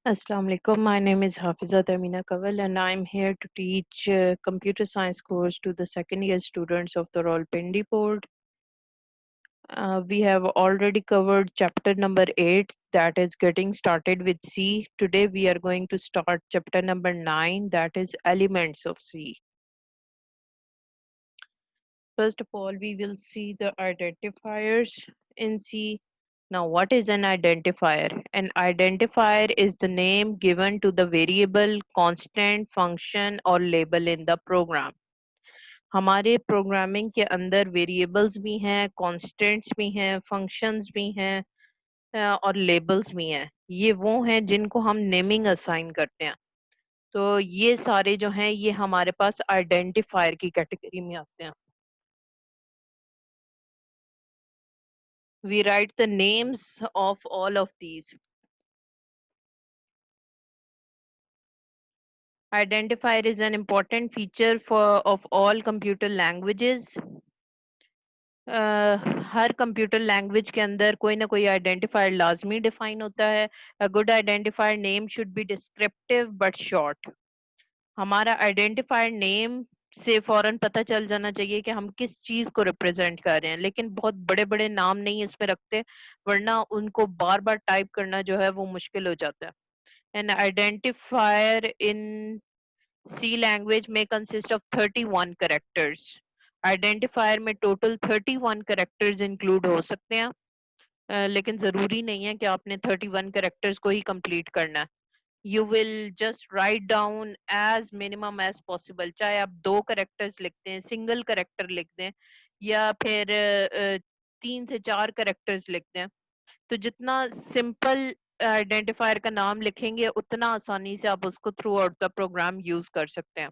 Assalamu alaikum. My name is Hafizat Amina Kawal and I'm here to teach computer science course to the second year students of the Rawalpindi board. We have already covered chapter number 8, that is getting started with C. Today we are going to start chapter number 9, that is elements of C. First of all, we will see the identifiers in C. Now, what is an identifier? An identifier is the name given to the variable, constant, function or label in the program. हमारे programming के अंदर variables भी हैं, constants भी हैं, functions भी हैं और लेबल्स भी हैं. ये वो हैं जिनको हम नेमिंग असाइन करते हैं. तो ये सारे जो हैं ये हमारे पास आइडेंटिफायर की कैटेगरी में आते हैं. We write the names of all of these. Identifier is an important feature of all computer languages. Her computer language के अंदर कोई ना कोई आइडेंटिफायर लाजमी डिफाइन होता है. A good identifier name should be descriptive but short. हमारा identifier name से फौरन पता चल जाना चाहिए कि हम किस चीज को रिप्रेजेंट कर रहे हैं, लेकिन बहुत बड़े बड़े नाम नहीं इसमें रखते, वरना उनको बार बार टाइप करना जो है वो मुश्किल हो जाता है. An identifier in C language may consist of 31 characters. Identifier में total 31 characters include हो सकते हैं, लेकिन ज़रूरी नहीं है कि आपने 31 characters को ही complete करना है. You will just write down as minimum as possible. चाहे आप 2 characters लिखते हैं, single character लिख दें, या फिर 3 से 4 characters लिखते हैं. तो जितना सिंपल आइडेंटिफायर का नाम लिखेंगे उतना आसानी से आप उसको through out the program use कर सकते हैं.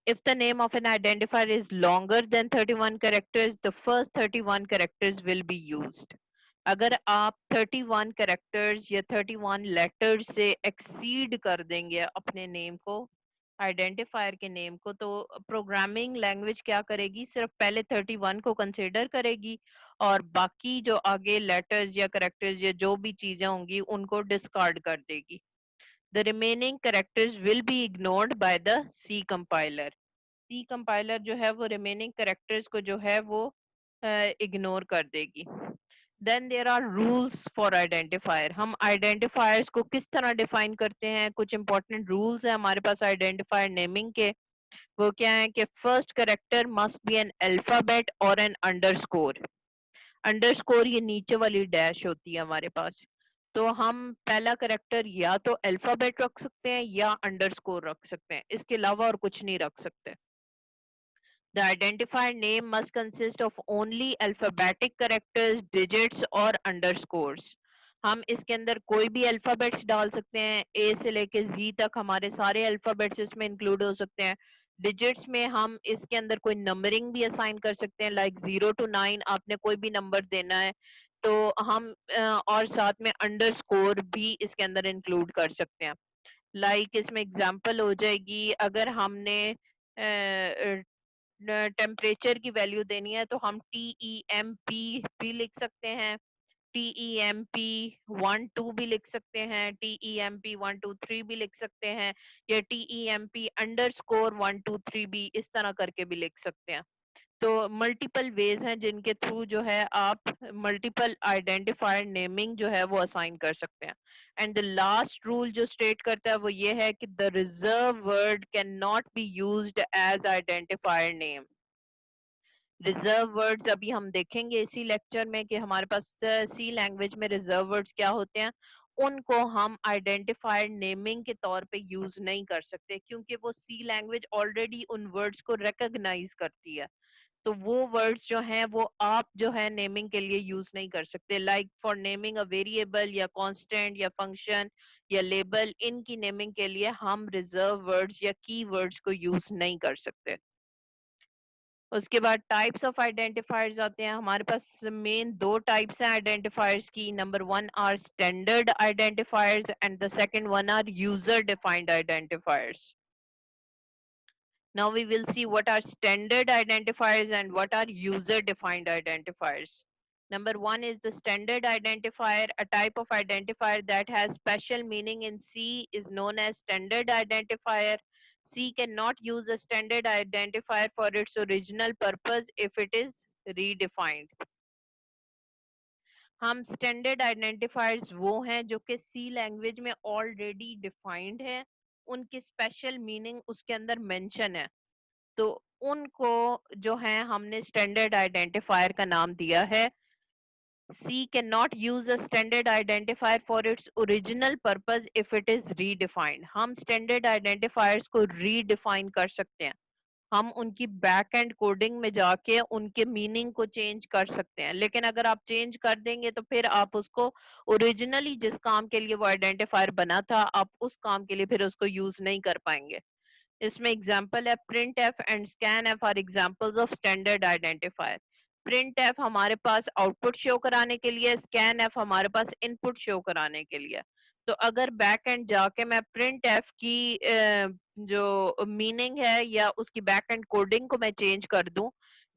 If the name of an identifier is longer than 31 characters, the first 31 characters will be used. अगर आप 31 characters या 31 letters से exceed कर देंगे अपने नेम को, आइडेंटिफायर के नेम को, तो प्रोग्रामिंग लैंग्वेज क्या करेगी, सिर्फ पहले 31 को कंसीडर करेगी और बाकी जो आगे लेटर्स या करेक्टर्स या जो भी चीजें होंगी उनको डिस्कार्ड कर देगी. The remaining characters will be ignored by the C compiler. C compiler जो है वो रिमेनिंग करेक्टर्स को जो है वो इग्नोर कर देगी. Then there are rules for identifier. हम आइडेंटिफायर्स को किस तरह डिफाइन करते हैं, कुछ इंपॉर्टेंट रूल्स हैं हमारे पास आइडेंटिफायर नेमिंग के. वो क्या है कि first character must be an alphabet और एन अंडरस्कोर. अंडरस्कोर ये नीचे वाली डैश होती है हमारे पास. तो हम पहला करेक्टर या तो अल्फाबेट रख सकते हैं या अंडरस्कोर रख सकते हैं, इसके अलावा और कुछ नहीं रख सकते. The identifier name must consist of only alphabetic characters, digits और underscores. हम इसके अंदर कोई भी अल्फाबेट्स डाल सकते हैं, ए से लेके जी तक हमारे सारे अल्फाबेट्स इसमें इंक्लूड हो सकते हैं. डिजिट्स में हम इसके अंदर कोई नंबरिंग भी असाइन कर सकते हैं, लाइक 0 to 9 आपने कोई भी नंबर देना है तो हम और साथ में अंडरस्कोर भी इसके अंदर इंक्लूड कर सकते हैं. लाइक इसमें एग्जांपल हो जाएगी, अगर हमने टेम्परेचर की वैल्यू देनी है तो हम TEMP भी लिख सकते हैं, TEMP 1 2 भी लिख सकते हैं, TEMP 1 2 3 भी लिख सकते हैं, या TEMP_1 2 3 भी इस तरह करके भी लिख सकते हैं. तो मल्टीपल वेज हैं जिनके थ्रू जो है आप मल्टीपल आइडेंटिफायर नेमिंग जो है वो असाइन कर सकते हैं. एंड द लास्ट रूल जो स्टेट करता है वो ये है कि the reserve word can not be used as identifier name. Reserve words अभी हम देखेंगे इसी लेक्चर में कि हमारे पास सी लैंग्वेज में रिजर्व वर्ड्स क्या होते हैं. उनको हम आइडेंटिफायर नेमिंग के तौर पे यूज नहीं कर सकते क्योंकि वो सी लैंग्वेज ऑलरेडी उन वर्ड्स को रिकॉग्नाइज करती है. तो वो वर्ड्स जो हैं वो आप जो है नेमिंग के लिए यूज नहीं कर सकते. Like for naming a variable या कांस्टेंट या फंक्शन या लेबल, इनकी नेमिंग के लिए हम रिजर्व वर्ड्स या की वर्ड्स को यूज नहीं कर सकते. उसके बाद टाइप्स ऑफ आइडेंटिफायर्स आते हैं. हमारे पास मेन दो टाइप्स हैं आइडेंटिफायर्स की. Number 1 are standard identifiers and the second one are user defined identifiers. Now we will see what are standard identifiers and what are user defined identifiers. Number one is the standard identifier. A type of identifier that has special meaning in C is known as standard identifier. C cannot use a standard identifier for its original purpose if it is redefined. हम standard identifiers वो हैं जो कि सी language में already defined है, उनकी special meaning उसके अंदर मेंशन है, तो उनको जो है हमने स्टैंडर्ड आइडेंटिफायर का नाम दिया है. C cannot use a standard identifier for its original purpose if it is redefined. हम standard identifiers को redefine कर सकते हैं, हम उनकी बैक एंड कोडिंग में जाके उनके मीनिंग को चेंज कर सकते हैं, लेकिन अगर आप चेंज कर देंगे तो फिर आप उसको ओरिजिनली जिस काम के लिए वो आइडेंटिफायर बना था, आप उस काम के लिए फिर उसको यूज नहीं कर पाएंगे. इसमें एग्जाम्पल है print F and scan F R examples of standard identifier. Print F हमारे पास आउटपुट शो कराने के लिए, स्कैन एफ हमारे पास इनपुट शो कराने के लिए. तो अगर बैक एंड जाके मैं प्रिंट एफ की जो मीनिंग है या उसकी बैक एंड कोडिंग को मैं चेंज कर दूं,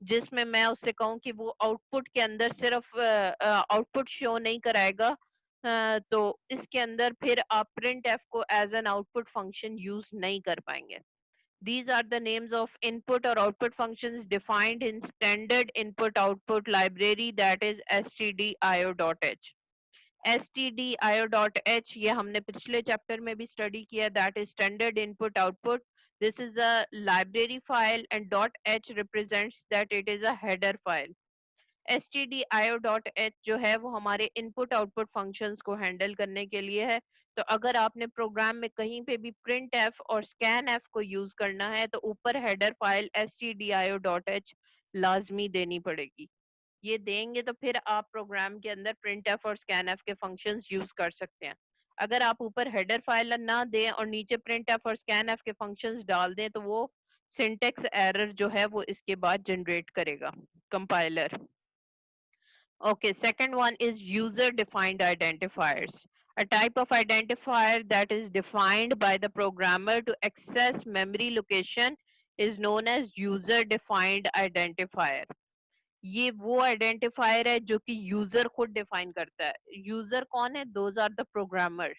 जिसमें मैं उससे कहूं कि वो आउटपुट के अंदर सिर्फ आउटपुट शो नहीं कराएगा, तो इसके अंदर फिर आप प्रिंट एफ को as an output function use नहीं कर पाएंगे. These are the names of input or output functions defined in standard input-output library, that is stdio.h. stdio.h ये हमने पिछले चैप्टर में भी स्टडी किया, that is standard input-output. This is a library file and .h represents that it is a header file. stdio.h जो है वो हमारे इनपुट आउटपुट फंक्शंस को हैंडल करने के लिए है. तो अगर आपने प्रोग्राम में कहीं पे भी प्रिंट एफ और स्कैन एफ को यूज करना है तो ऊपर हेडर फाइल stdio.h लाजमी देनी पड़ेगी. ये देंगे तो फिर आप प्रोग्राम के अंदर प्रिंट एफ और स्कैन एफ के फंक्शंस यूज कर सकते हैं. अगर आप ऊपर हेडर फाइल ना दें और नीचे प्रिंट एफ और स्कैन एफ के फंक्शंस डाल दें तो वो सिंटेक्स एरर जो है वो इसके बाद जनरेट करेगा compiler. Okay, second one is user-defined identifiers. A type of identifier that is defined by the programmer to access memory location is known as user-defined identifier. ये वो आइडेंटिफायर है जो कि यूजर खुद डिफाइन करता है. यूजर कौन है? Those are the programmer.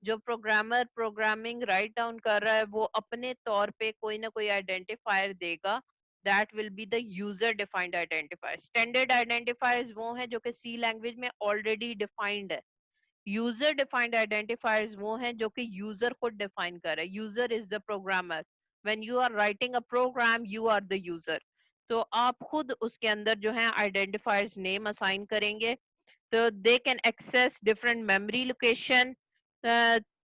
जो प्रोग्रामर प्रोग्रामिंग राइट डाउन कर रहा है वो अपने तौर पे कोई ना कोई आइडेंटिफायर देगा. That will be the user defined identifier. Standard identifiers वो हैं जो कि सी लैंग्वेज में ऑलरेडी डिफाइंड है. यूजर डिफाइंड आइडेंटिफायर्स वो हैं जो कि यूजर खुद डिफाइन कर रहा है. User is the programmer. When you are writing a program you are the user. तो आप खुद उसके अंदर जो है आइडेंटिफायर्स नेम असाइन करेंगे. तो they can access different memory location.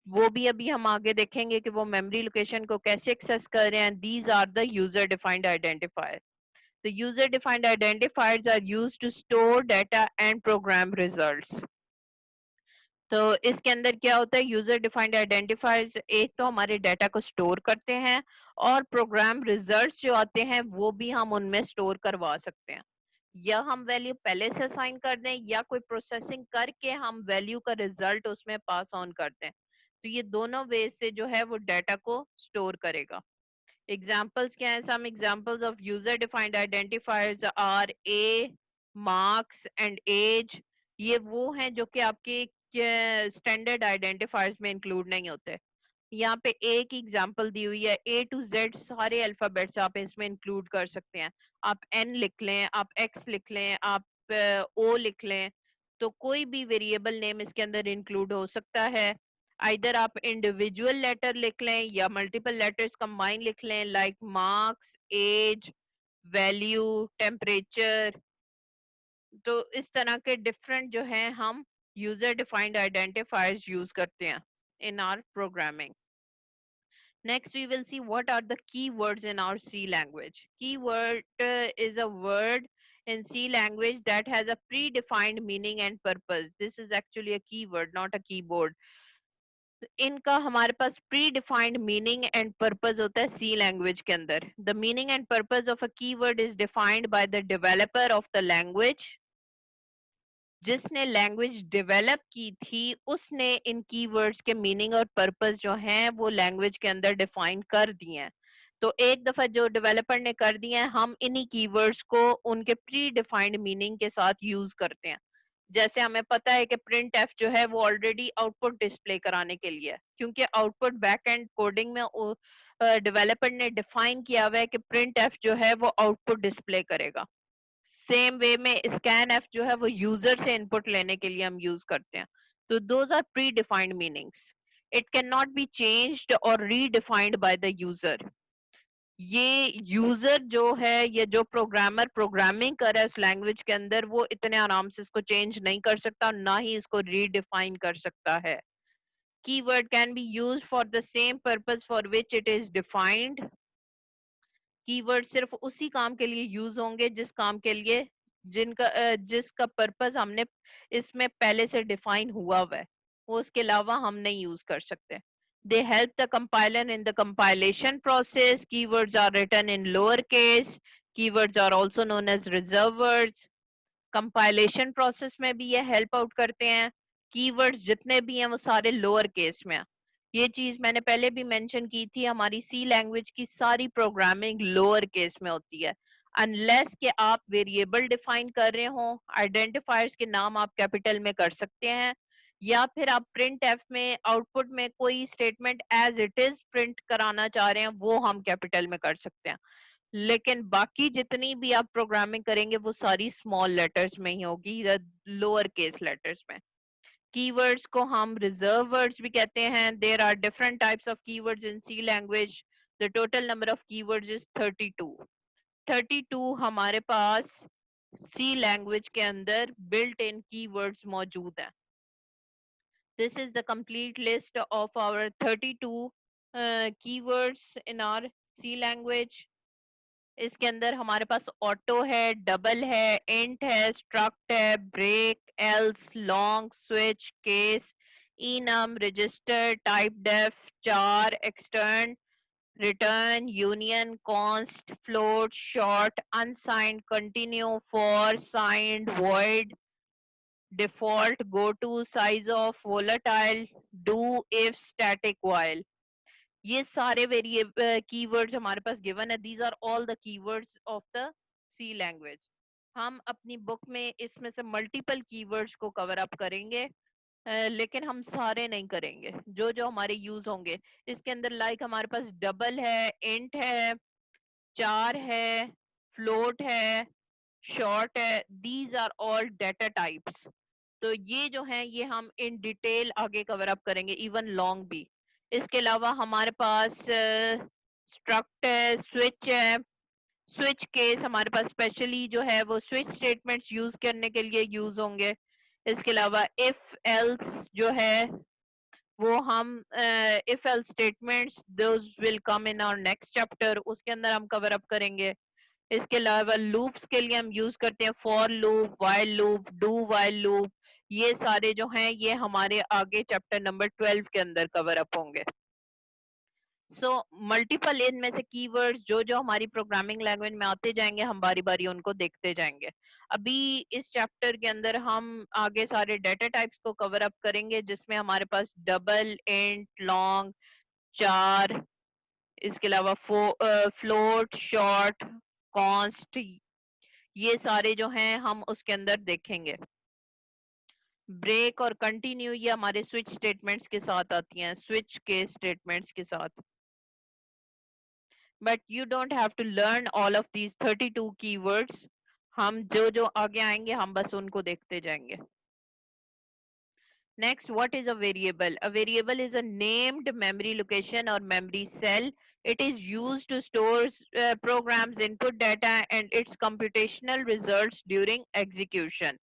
वो भी अभी हम आगे देखेंगे कि वो मेमोरी लोकेशन को कैसे एक्सेस कर रहे हैं. These are the user defined identifier. The user defined identifiers are used to store data and program results. तो इसके अंदर क्या होता है? यूजर डिफाइंड आइडेंटिफायर्स एक तो हमारे डाटा को स्टोर करते हैं और प्रोग्राम रिजल्ट्स जो आते हैं वो भी हम उनमें स्टोर करवा सकते हैं. या हम वैल्यू पहले से असाइन कर दें या कोई प्रोसेसिंग करके हम वैल्यू का रिजल्ट उसमें पास ऑन करते हैं. तो ये दोनों वे से जो है वो डाटा को स्टोर करेगा. एग्जाम्पल्स क्या है? Some examples of user defined identifiers are a, marks and age. ये वो हैं जो कि आपके स्टैंडर्ड आइडेंटिफायर्स में इंक्लूड नहीं होते. यहाँ पे एक एग्जांपल दी हुई है. ए टू जेड सारे अल्फाबेट्स आप इसमें इंक्लूड कर सकते हैं. आप एन लिख लें, आप एक्स लिख लें, आप ओ लिख लें, तो कोई भी वेरिएबल नेम इसके अंदर इंक्लूड हो सकता है. आइदर आप इंडिविजुअल लेटर लिख लें या मल्टीपल लेटर्स कंबाइन लिख लें, like marks, age, value, temperature. तो इस तरह के डिफरेंट जो है हम यूजर डिफाइंड आइडेंटिफायर्स यूज करते हैं in our programming. Next, we will see what are the keywords in our C language. Keyword is a word in C language that has a predefined meaning and purpose. This is actually a keyword, not a keyboard. इनका हमारे पास predefined meaning and purpose होता है C language के अंदर. The meaning and purpose of a keyword is defined by the developer of the language. जिसने language develop की थी उसने इन कीवर्ड्स के मीनिंग और पर्पस जो हैं वो लैंग्वेज के अंदर डिफाइन कर दिए हैं. तो एक दफा जो डेवलपर ने कर दिया है, हम इन्हीं कीवर्ड्स को उनके प्री डिफाइंड मीनिंग के साथ यूज करते हैं। जैसे हमें पता है कि प्रिंट एफ जो है वो ऑलरेडी आउटपुट डिस्प्ले कराने के लिए है, क्योंकि आउटपुट बैक एंड कोडिंग में डेवलपर ने डिफाइन किया हुआ है कि प्रिंट एफ जो है वो आउटपुट डिस्प्ले करेगा। सेम वे में स्कैन एफ जो है वो यूजर से इनपुट लेने के लिए हम यूज करते हैं। तो those are pre defined meanings. It can not be changed और रीडिफाइंड बाय द यूजर। ये यूजर जो है, ये जो प्रोग्रामर प्रोग्रामिंग कर रहा है उस लैंग्वेज के अंदर, वो इतने आराम से इसको चेंज नहीं कर सकता, ना ही इसको रीडिफाइन कर सकता है। Keyword can be used for the same purpose for which it is defined. Keyword सिर्फ उसी काम के लिए यूज होंगे जिस काम के लिए जिसका पर्पस हमने इसमें पहले से डिफाइन हुआ हुआ है, वो उसके अलावा हम नहीं यूज कर सकते। They help the compiler in the compilation process. Keywords are written in lowercase. Keywords are also known as reserve words. Compilation process में भी ये हेल्प आउट करते हैं। कीवर्ड्स जितने भी हैं वो सारे लोअर केस में हैं। ये चीज मैंने पहले भी मेंशन की थी, हमारी सी लैंग्वेज की सारी प्रोग्रामिंग लोअर केस में होती है, अनलेस कि आप वेरिएबल डिफाइन कर रहे हो। आइडेंटिफायर्स के नाम आप कैपिटल में कर सकते हैं, या फिर आप प्रिंट एफ में आउटपुट में कोई statement as it is print कराना चाह रहे हैं, वो हम कैपिटल में कर सकते हैं। लेकिन बाकी जितनी भी आप प्रोग्रामिंग करेंगे वो सारी स्मॉल लेटर्स में ही होगी, लोअर केस लेटर्स में। कीवर्ड्स को हम रिजर्व वर्ड्स भी कहते हैं। There are different types of keywords in C language. The total number of keywords is 32। 32 हमारे पास सी लैंग्वेज के अंदर बिल्ट इन कीवर्ड्स मौजूद हैं। This is the complete list of our 32 keywords in our C language. इसके अंदर हमारे पास ऑटो है, डबल है, इंट है, स्ट्रक्ट है, break, else, long, switch, case, enum, register, typedef, char, extern, return, union, const, float, short, unsigned, continue, for, signed, void, default, goto, sizeof, volatile, do, if, static, while. ये सारे variable keywords हमारे पास given है। These are all the keywords of the C language. हम अपनी book में इसमें से मल्टीपल कीवर्ड्स को कवर अप करेंगे, लेकिन हम सारे नहीं करेंगे जो जो हमारे यूज होंगे। इसके अंदर लाइक हमारे पास डबल है, इंट है, चार है, फ्लोट है, शॉर्ट है। These are all data types. तो ये जो है ये हम इन डिटेल आगे कवर अप करेंगे, इवन लॉन्ग भी। इसके अलावा हमारे पास स्ट्रक्ट है, स्विच है। स्विच केस हमारे पास स्पेशली जो है वो स्विच स्टेटमेंट्स यूज करने के लिए यूज होंगे। इसके अलावा इफ एल्स जो है वो हम if else statements those will come in our next chapter, उसके अंदर हम कवर अप करेंगे। इसके अलावा लूप्स के लिए हम यूज करते हैं for loop, while loop, do while loop. ये सारे जो हैं ये हमारे आगे चैप्टर नंबर 12 के अंदर कवर अप होंगे। सो मल्टीपल इनमें से कीवर्ड्स जो जो हमारी प्रोग्रामिंग लैंग्वेज में आते जाएंगे, हम बारी बारी उनको देखते जाएंगे। अभी इस चैप्टर के अंदर हम आगे सारे डेटा टाइप्स को कवर अप करेंगे, जिसमें हमारे पास डबल, इंट, लॉन्ग, चार, इसके अलावा फ्लोट, शॉर्ट, कॉन्स्ट, ये सारे जो हैं हम उसके अंदर देखेंगे। ब्रेक और कंटिन्यू ये हमारे स्विच स्टेटमेंट्स के साथ आती हैं, स्विच के स्टेटमेंट्स के साथ। But you don't have to learn all of these 32 keywords. हम जो जो आगे आएंगे हम बस उनको देखते जाएंगे। Next, what is a variable? A variable is a named memory location or memory cell. It is used to store programs, input data, and its computational results during execution.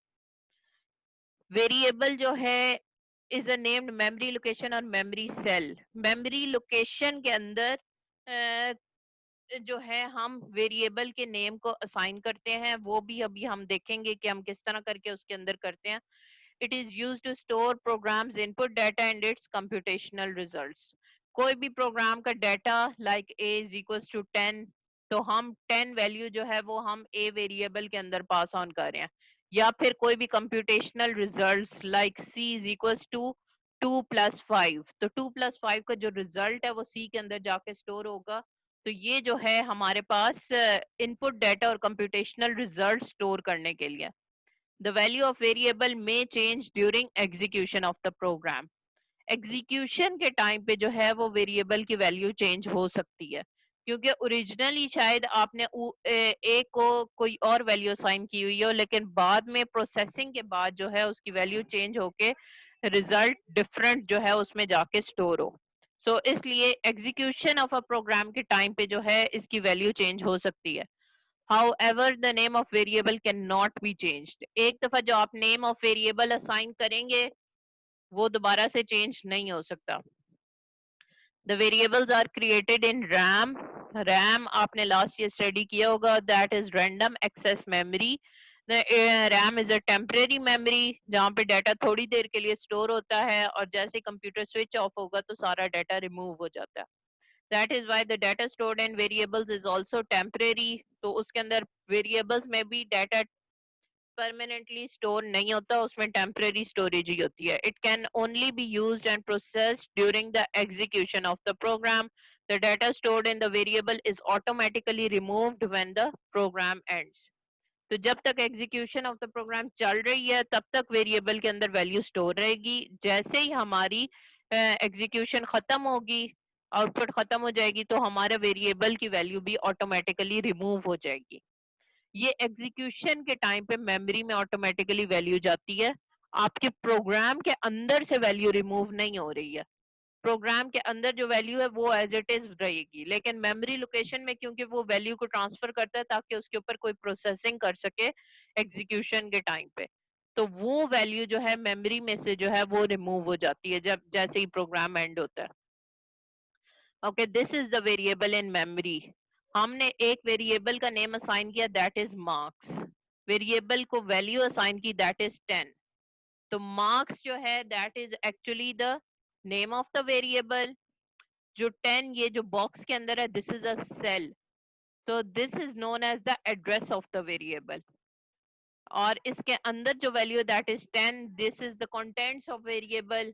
Variable जो है is a named memory location और memory cell. Memory location के अंदर जो है हम variable के name को असाइन करते हैं, वो भी अभी हम देखेंगे कि हम किस तरह करके उसके अंदर करते हैं। It is used to store programs input data and its computational results. कोई भी प्रोग्राम का data like a is equals to 10, तो हम 10 वैल्यू जो है वो हम a वेरिएबल के अंदर पास ऑन कर रहे हैं। या फिर कोई भी computational results like c is equals to 2 plus 5, तो 2 plus 5 का जो रिजल्ट है वो c के अंदर जाके स्टोर होगा। तो ये जो है हमारे पास इनपुट डाटा और कंप्यूटेशनल रिजल्ट स्टोर करने के लिए। The value of variable may change during execution of the program. Execution के टाइम पे जो है वो वेरिएबल की वैल्यू चेंज हो सकती है, क्योंकि ओरिजिनली शायद आपने ए को कोई और वैल्यू असाइन की हुई हो, लेकिन बाद में प्रोसेसिंग के बाद जो है उसकी वैल्यू चेंज होके रिजल्ट डिफरेंट जो है उसमें जाके स्टोर हो। सो इसलिए एग्जीक्यूशन ऑफ अ प्रोग्राम के टाइम पे जो है इसकी वैल्यू चेंज हो सकती है। However, the name of variable cannot be changed. एक दफा जो आप नेम ऑफ वेरिएबल असाइन करेंगे वो दोबारा से चेंज नहीं हो सकता। The variables are created in RAM. RAM आपने लास्ट ईयर स्टडी किया होगा, that is random access memory. RAM is a temporary memory जहाँ पे डाटा थोड़ी देर के लिए स्टोर होता है और जैसे कंप्यूटर स्विच ऑफ होगा तो सारा डाटा रिमूव हो जाता है। That is why the data stored in variables is also temporary. तो उसके अंदर वेरिएबल्स में भी डाटा परमानेंटली स्टोर नहीं होता, उसमें टेम्पररी स्टोरेज ही होती है। It can only be used and processed during the execution of the program. The data stored in the variable is automatically removed when the program ends. तो जब तक execution of the programme चल रही है तब तक वेरिएबल के अंदर वैल्यू स्टोर रहेगी। जैसे ही हमारी एग्जीक्यूशन खत्म होगी, आउटपुट खत्म हो जाएगी, तो हमारे वेरिएबल की वैल्यू भी ऑटोमेटिकली रिमूव हो जाएगी। ये एग्जीक्यूशन के टाइम पे मेमोरी में ऑटोमेटिकली वैल्यू जाती है, आपके प्रोग्राम के अंदर से वैल्यू रिमूव नहीं हो रही है। प्रोग्राम के अंदर जो वैल्यू है वो एज इट इज रहेगी, लेकिन मेमोरी लोकेशन में क्योंकि वो वैल्यू को ट्रांसफर करता है ताकि उसके ऊपर कोई प्रोसेसिंग कर सके एग्जीक्यूशन के टाइम पे, तो वो वैल्यू जो है मेमोरी में से जो है वो रिमूव हो जाती है जब जैसे ही प्रोग्राम एंड होता है। Okay, this is the variable in memory. हमने एक वेरिएबल का नेम असाइन किया, दैट इज मार्क्स। वेरिएबल को वैल्यू असाइन की, दैट इज 10। तो मार्क्स जो है that is actually the name of the variable. जो 10 ये जो बॉक्स के अंदर है, this is a cell, so this is known as the address of the variable। और इसके अंदर जो value that is 10, this is the contents of variable.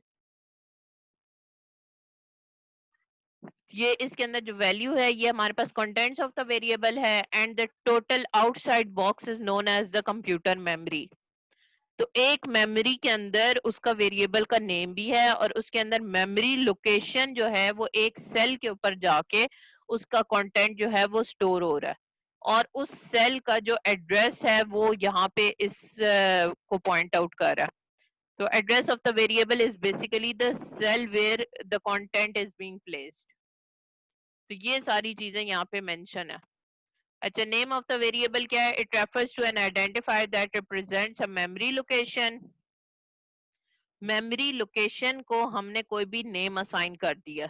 ये इसके अंदर जो वैल्यू है ये हमारे पास कंटेंट्स ऑफ द वेरिएबल है, and the total outside box is known as the computer memory. तो एक मेमोरी के अंदर उसका वेरिएबल का नेम भी है और उसके अंदर मेमोरी लोकेशन जो है वो एक सेल के ऊपर जाके उसका कंटेंट जो है वो स्टोर हो रहा है, और उस सेल का जो एड्रेस है वो यहाँ पे इस को पॉइंट आउट कर रहा है। तो address of the variable is basically the cell where the content is being placed. तो ये सारी चीजें यहाँ पे मेंशन है। अच्छा, नेम ऑफ द वेरिएबल क्या है? It refers to an identifier that represents a memory location. Memory location को हमने कोई भी नेम असाइन कर दिया।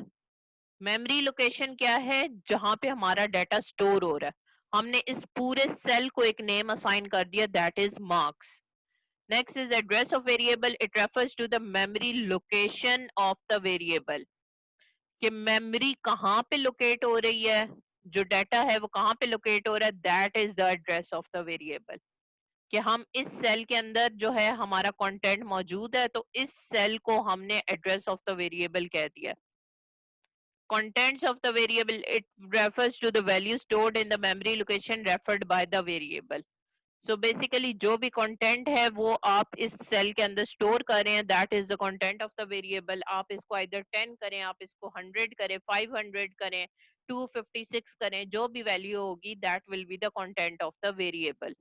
मेमोरी लोकेशन क्या है? जहां पे हमारा डाटा स्टोर हो रहा है। हमने इस पूरे सेल को एक नेम असाइन कर दिया, that is marks. Next is address of variable. It refers to the memory location of the variable, कि मेमोरी कहाँ पे लोकेट हो रही है, जो डाटा है वो कहाँ पे लोकेट हो रहा है, that is the address of the variable. कि हम इस सेल के अंदर जो है हमारा कंटेंट मौजूद है, तो इस सेल को हमने एड्रेस ऑफ द वेरिएबल कह दिया। contents of the variable, it refers to the value stored in the memory location referred by the variable। so basically जो भी कंटेंट है वो आप इस सेल के अंदर स्टोर कर रहे हैं, that is the content of the variable. आप इसको आइदर 10 करें, आप इसको 100 करें, 500 करें, 256 करें, जो भी वैल्यू होगी that will be the content of the variable,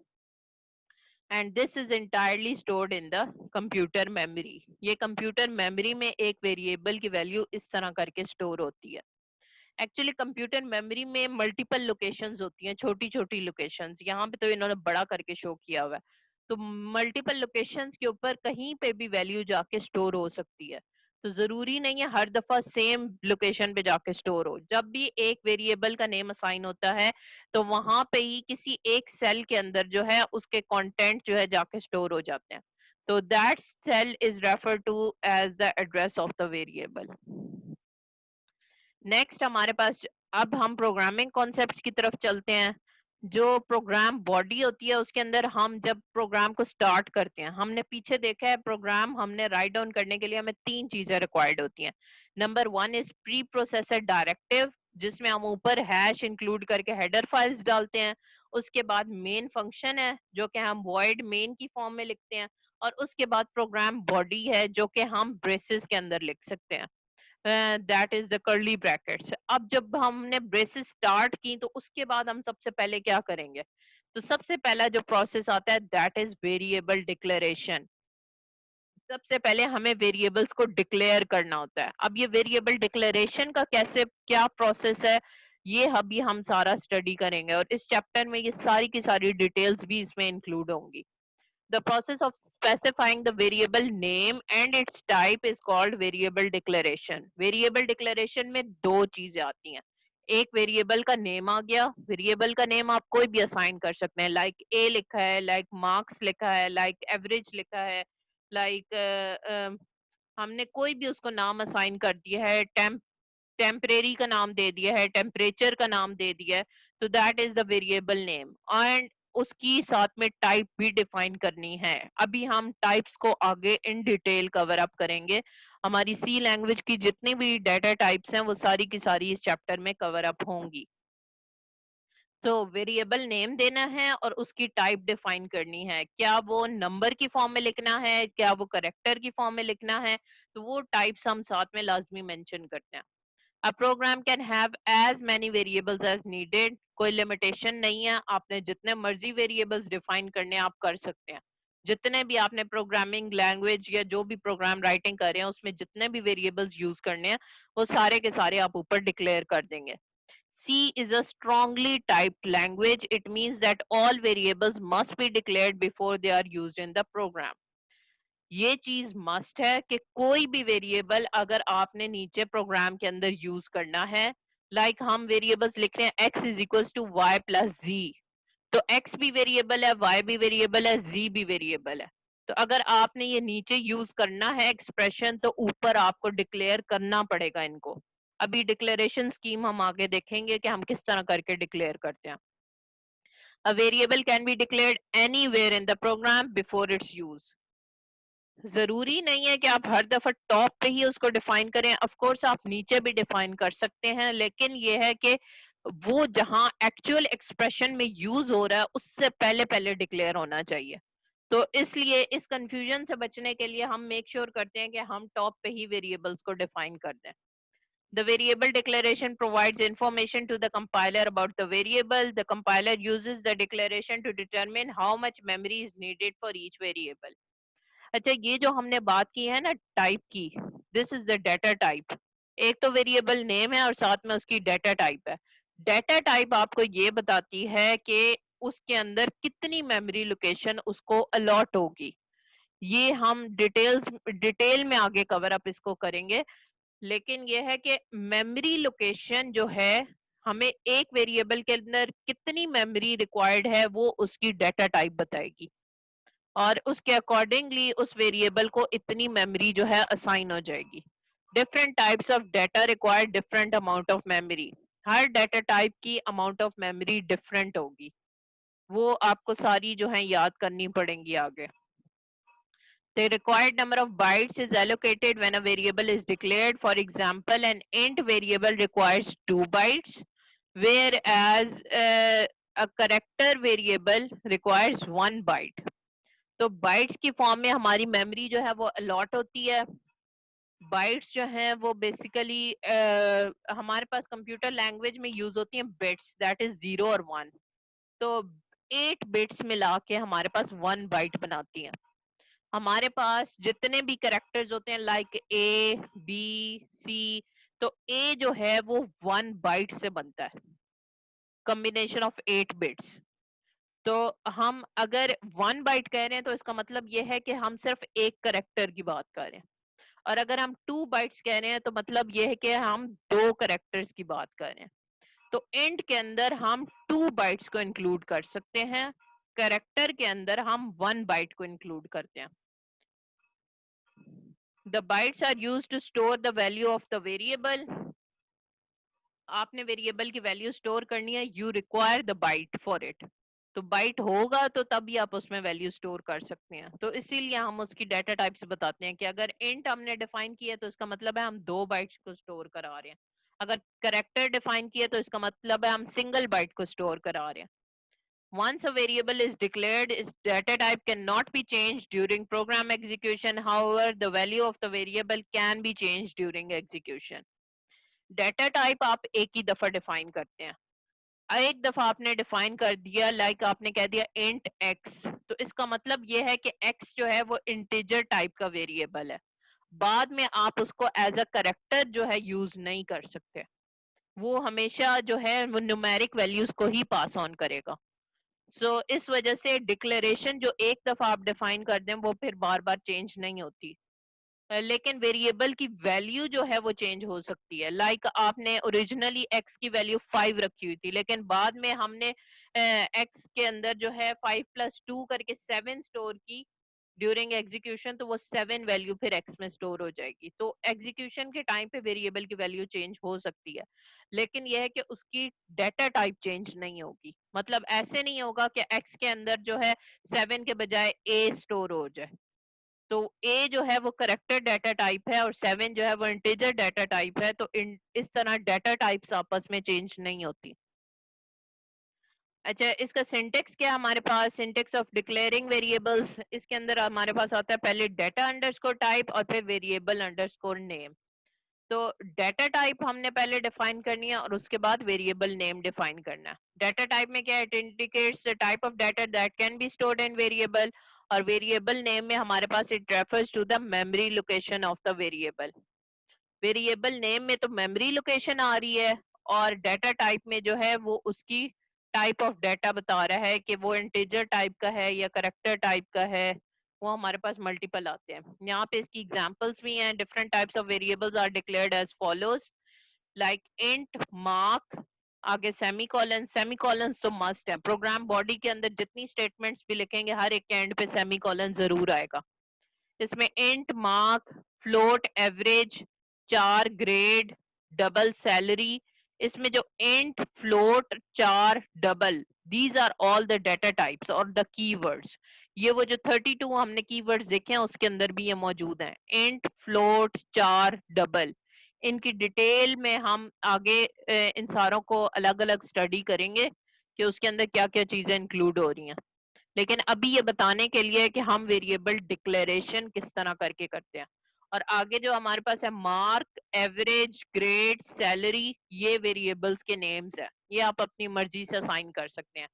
and this is entirely stored in the computer memory. ये कंप्यूटर मेमोरी में एक वेरिएबल की वैल्यू इस तरह करके स्टोर होती है। एक्चुअली कंप्यूटर मेमोरी में मल्टीपल लोकेशंस होती हैं, छोटी छोटी लोकेशंस। यहाँ पे तो इन्होंने बड़ा करके शो किया हुआ है। तो मल्टीपल लोकेशंस के ऊपर कहीं पे भी वैल्यू जाके स्टोर हो सकती है। तो जरूरी नहीं है हर दफा सेम लोकेशन पे जाके स्टोर हो। जब भी एक वेरिएबल का नेम असाइन होता है तो वहां पे ही किसी एक सेल के अंदर जो है उसके कंटेंट जो है जाके स्टोर हो जाते हैं। तो that cell is refer to as the address of the variable. Next हमारे पास, अब हम प्रोग्रामिंग कॉन्सेप्ट्स की तरफ चलते हैं। जो प्रोग्राम बॉडी होती है उसके अंदर हम जब प्रोग्राम को स्टार्ट करते हैं, हमने पीछे देखा है प्रोग्राम हमने राइट डाउन करने के लिए हमें तीन चीजें रिक्वायर्ड होती हैं। Number one is pre processor directive, जिसमें हम ऊपर हैश इंक्लूड करके हेडर फाइल्स डालते हैं। उसके बाद मेन फंक्शन है जो कि हम वॉइड मेन की फॉर्म में लिखते हैं, और उसके बाद प्रोग्राम बॉडी है जो कि हम ब्रेसेस के अंदर लिख सकते हैं, that is the curly brackets. अब जब हमने ब्रेसेस स्टार्ट की तो उसके बाद हम सबसे पहले क्या करेंगे? तो सबसे पहला जो प्रोसेस आता है दैट इज वेरिएबल डिक्लेरेशन। सबसे पहले हमें वेरिएबल्स को डिक्लेयर करना होता है। अब ये वेरिएबल डिक्लेरेशन का कैसे क्या प्रोसेस है, ये अभी हम सारा स्टडी करेंगे, और इस चैप्टर में ये सारी की सारी डिटेल्स भी इसमें इंक्लूड होंगी। The process of specifying the variable name and its type is called variable declaration. Variable declaration में दो चीजें आती हैं। एक वेरिएबल का नेम आ गया, वेरिएबल का नेम आप कोई भी असाइन कर सकते हैं, लाइक ए लिखा है, लाइक मार्क्स लिखा है, लाइक एवरेज लिखा है, लाइक हमने कोई भी उसको नाम असाइन कर दिया है, टेम्परेरी का नाम दे दिया है, टेम्परेचर का नाम दे दिया है, तो that is the variable name. And उसकी साथ में टाइप भी डिफाइन करनी है। अभी हम टाइप्स को आगे इन डिटेल कवर अप करेंगे। हमारी सी लैंग्वेज की जितनी भी डाटा टाइप्स हैं वो सारी की सारी इस चैप्टर में कवर अप होंगी। तो वेरिएबल नेम देना है और उसकी टाइप डिफाइन करनी है, क्या वो नंबर की फॉर्म में लिखना है, क्या वो करेक्टर की फॉर्म में लिखना है, तो वो टाइप्स हम साथ में लाजमी मेंशन करते हैं। A program can have as many variables as needed. कोई लिमिटेशन नहीं है, आपने जितने मर्जी वेरिएबल्स डिफाइन करने आप कर सकते हैं। जितने भी आपने प्रोग्रामिंग लैंग्वेज या जो भी प्रोग्राम राइटिंग कर रहे हैं उसमें जितने भी वेरिएबल्स यूज करने हैं वो सारे के सारे आप ऊपर डिक्लेयर कर देंगे। C is a strongly typed language. It means that all variables must be declared before they are used in the program. ये चीज मस्ट है कि कोई भी वेरिएबल अगर आपने नीचे प्रोग्राम के अंदर यूज करना है, लाइक हम वेरिएबल्स लिख रहे हैं x is equal to y plus G, तो x भी वेरिएबल है, y भी वेरिएबल है, z भी वेरिएबल है। तो अगर आपने ये नीचे यूज करना है एक्सप्रेशन तो ऊपर आपको डिक्लेयर करना पड़ेगा इनको। अभी डिक्लेरेशन स्कीम हम आगे देखेंगे कि हम किस तरह करके डिक्लेयर करते हैं। A variable can be declared anywhere in the program before its use. जरूरी नहीं है कि आप हर दफा टॉप पे ही उसको डिफाइन करें, ऑफ कोर्स आप नीचे भी डिफाइन कर सकते हैं, लेकिन ये है कि वो जहां एक्चुअल एक्सप्रेशन में यूज हो रहा है उससे पहले पहले डिक्लेयर होना चाहिए। तो इसलिए इस कंफ्यूजन से बचने के लिए हम मेक श्योर करते हैं कि हम टॉप पे ही वेरिएबल्स को डिफाइन कर दें। The variable declaration provides information to the compiler about the variable. The compiler uses the declaration to determine how much memory is needed for each variable. अच्छा, ये जो हमने बात की है ना टाइप की, this is the data type. एक तो वेरिएबल नेम है और साथ में उसकी डाटा टाइप है। डाटा टाइप आपको ये बताती है कि उसके अंदर कितनी मेमोरी लोकेशन उसको अलॉट होगी। ये हम डिटेल में आगे कवर अप इसको करेंगे, लेकिन ये है कि मेमोरी लोकेशन जो है हमें एक वेरिएबल के अंदर कितनी मेमोरी रिक्वायर्ड है वो उसकी डाटा टाइप बताएगी, और उसके अकॉर्डिंगली उस वेरिएबल को इतनी मेमोरी जो है असाइन हो जाएगी। Different types of data require different amount of memory. Her data type की अमाउंट ऑफ मेमोरी डिफरेंट होगी, वो आपको सारी जो है याद करनी पड़ेंगी आगे। The required number of bytes is allocated when a variable is declared. For example, an int variable requires 2 bytes, whereas a character variable requires 1 byte. तो बाइट्स की फॉर्म में हमारी मेमोरी जो है वो अलॉट होती है। बाइट्स जो है वो बेसिकली हमारे पास कंप्यूटर लैंग्वेज में यूज होती हैं बिट्स, दैट इज 0 और 1। तो 8 बिट्स मिला के हमारे पास 1 बाइट बनाती हैं। हमारे पास जितने भी कैरेक्टर्स होते हैं लाइक ए बी सी, तो ए जो है वो 1 बाइट से बनता है, कॉम्बिनेशन ऑफ 8 बिट्स। तो हम अगर 1 बाइट कह रहे हैं तो इसका मतलब ये है कि हम सिर्फ एक करेक्टर की बात कर रहे हैं, और अगर हम 2 बाइट्स कह रहे हैं तो मतलब ये है कि हम 2 करेक्टर्स की बात कर रहे हैं। तो इंट के अंदर हम 2 बाइट्स को इंक्लूड कर सकते हैं, करेक्टर के अंदर हम 1 बाइट को इंक्लूड करते हैं। The bytes are used to store the value of the variable. आपने वेरिएबल की वैल्यू स्टोर करनी है, you require the byte for it. तो बाइट होगा तो तभी आप उसमें वैल्यू स्टोर कर सकते हैं। तो इसीलिए हम उसकी डाटा टाइप से बताते हैं कि अगर इंट हमने डिफाइन किया है तो इसका मतलब है हम 2 बाइट्स को स्टोर करा रहे हैं। अगर करेक्टर डिफाइन किया तो इसका मतलब है हम सिंगल बाइट को स्टोर करा रहे हैं. Once a variable is declared, its data type cannot be changed during program execution. However, the value of the variable can be changed during execution. Data type आप एक ही दफा डिफाइन करते हैं. एक दफा आपने डिफाइन कर दिया, लाइक आपने कह दिया इंट x, तो इसका मतलब ये है कि x जो है वो इंटीजर टाइप का वेरिएबल है. बाद में आप उसको एज अ करेक्टर जो है यूज नहीं कर सकते. वो हमेशा जो है वो न्यूमेरिक वैल्यूज को ही पास ऑन करेगा. इस वजह से डिक्लेरेशन जो एक दफा आप डिफाइन कर दें वो फिर बार बार चेंज नहीं होती. लेकिन वेरिएबल की वैल्यू जो है वो चेंज हो सकती है. लाइक आपने ओरिजिनली x की वैल्यू 5 रखी हुई थी, लेकिन बाद में हमने x के अंदर जो है 5+2 करके 7 स्टोर की ड्यूरिंग एग्जीक्यूशन, तो वो 7 वैल्यू फिर x में स्टोर हो जाएगी. तो एग्जीक्यूशन के टाइम पे वेरिएबल की वैल्यू चेंज हो सकती है, लेकिन यह है कि उसकी डाटा टाइप चेंज नहीं होगी. मतलब ऐसे नहीं होगा कि x के अंदर जो है 7 के बजाय a स्टोर हो जाए. तो a जो है वो करेक्टर डाटा टाइप है और 7 जो है वो इंटीजर डाटा टाइप है. तो इस तरह डाटा टाइप्स आपस में चेंज नहीं होती. अच्छा, इसका सिंटेक्स क्या है हमारे पास? सिंटेक्स ऑफ डिक्लेयरिंग वेरिएबल्स, इसके अंदर हमारे पास आता है पहले डाटा अंडरस्कोर टाइप और फिर वेरिएबल अंडरस्कोर नेम. तो डाटा टाइप हमने पहले डिफाइन करनी है और उसके बाद वेरिएबल नेम डिफाइन करना है. डाटा टाइप में क्या है? It indicates the type of data that can be stored in variable. और वेरिएबल नेम में हमारे पास it refers to the memory location of the variable. Variable name में तो मेमोरी लोकेशन आ रही है, और डाटा टाइप में जो है वो उसकी टाइप ऑफ डाटा बता रहा है कि वो इंटीजर टाइप का है या करेक्टर टाइप का है. वो हमारे पास मल्टीपल आते हैं. यहाँ पे इसकी एग्जांपल्स भी हैं. Different types of variables are declared as follows, like int mark, आगे सेमीकोलन. सेमीकोलन तो मस्ट है. प्रोग्राम बॉडी के अंदर जितनी स्टेटमेंट्स भी लिखेंगे हर एक के एंड पे सेमीकोलन जरूर आएगा. इसमें int mark, float average, char grade, double salary. इसमें जो int, float, char, double, these are all the data types और द कीवर्ड्स. ये वो जो 32 हमने कीवर्ड्स देखे हैं उसके अंदर भी ये मौजूद हैं. Int, float, char, double. इनकी डिटेल में हम आगे इन सारों को अलग अलग स्टडी करेंगे कि उसके अंदर क्या क्या चीजें इंक्लूड हो रही हैं. लेकिन अभी ये बताने के लिए कि हम वेरिएबल डिक्लेरेशन किस तरह करके करते हैं. और आगे जो हमारे पास है मार्क, एवरेज, ग्रेड, सैलरी, ये वेरिएबल्स के नेम्स है. ये आप अपनी मर्जी से असाइन कर सकते हैं.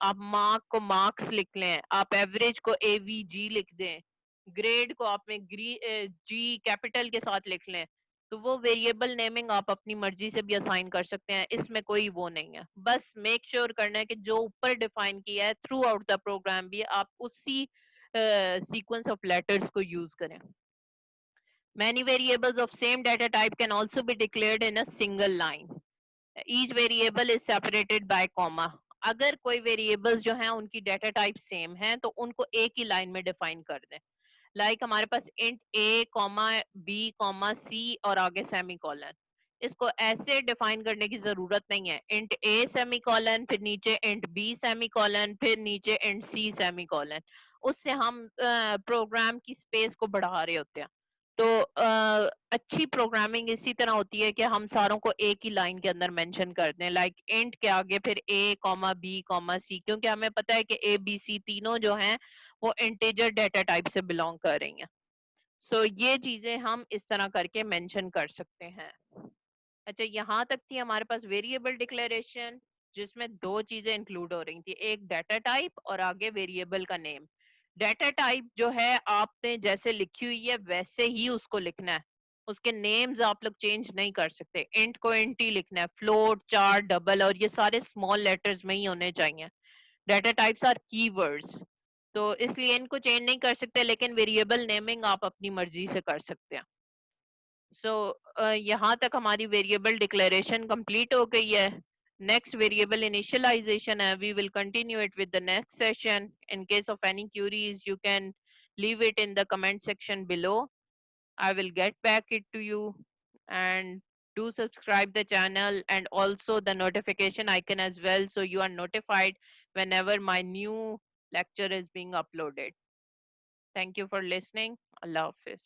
आप मार्क को मार्क्स लिख लें, आप एवरेज को AVG लिख दें, ग्रेड को आप में जी कैपिटल के साथ लिख लें. तो वो वेरिएबल नेमिंग आप अपनी मर्जी से भी असाइन कर सकते हैं. इसमें कोई वो नहीं है. बस मेक श्योर करना है कि जो ऊपर डिफाइन किया है थ्रू आउट द प्रोग्राम भी आप उसी सीक्वेंस ऑफ लेटर्स को यूज करें. Many variables of same data type can also be declared in a single line. Each variable is separated by comma. अगर कोई वेरिएबल्स जो हैं उनकी डाटा टाइप सेम है तो उनको एक ही लाइन में डिफाइन कर दें. लाइक हमारे पास int a comma b comma c और आगे सेमी कॉलन. इसको ऐसे डिफाइन करने की जरूरत नहीं है. इंट a सेमी कॉलन, फिर नीचे इंट b सेमी कॉलन, फिर नीचे इंट c सेमी कॉलन. उससे हम प्रोग्राम की स्पेस को बढ़ा रहे होते हैं. तो अच्छी प्रोग्रामिंग इसी तरह होती है कि हम सारों को एक ही लाइन के अंदर मेंशन कर दें. लाइक इंट के आगे फिर a comma b comma c, क्योंकि हमें पता है कि a b c तीनों जो हैं वो इंटीजर डाटा टाइप से बिलोंग कर रही हैं. ये चीजें हम इस तरह करके मेंशन कर सकते हैं. अच्छा, यहाँ तक थी हमारे पास वेरिएबल डिक्लेरेशन, जिसमें दो चीजें इंक्लूड हो रही थी, एक डाटा टाइप और आगे वेरिएबल का नेम. डाटा टाइप जो है आपने जैसे लिखी हुई है वैसे ही उसको लिखना है. उसके नेम्स आप लोग चेंज नहीं कर सकते. इंट को इंट ही लिखना है, फ्लोट, चार, डबल और ये सारे स्मॉल लेटर्स में ही होने चाहिए. डाटा टाइप्स आर कीवर्ड्स, तो इसलिए इनको चेंज नहीं कर सकते, लेकिन वेरिएबल नेमिंग आप अपनी मर्जी से कर सकते हैं. सो यहाँ तक हमारी वेरिएबल डिक्लेरेशन कंप्लीट हो गई है. नेक्स्ट वेरिएबल इनिशियलाइजेशन है. We will continue it with the next session. In case of any queries you can leave it in the comment section below. I will get back it to you. And do subscribe the channel and also the notification icon as well, so you are notified whenever my new lecture is being uploaded. Thank you for listening. Allah Hafiz.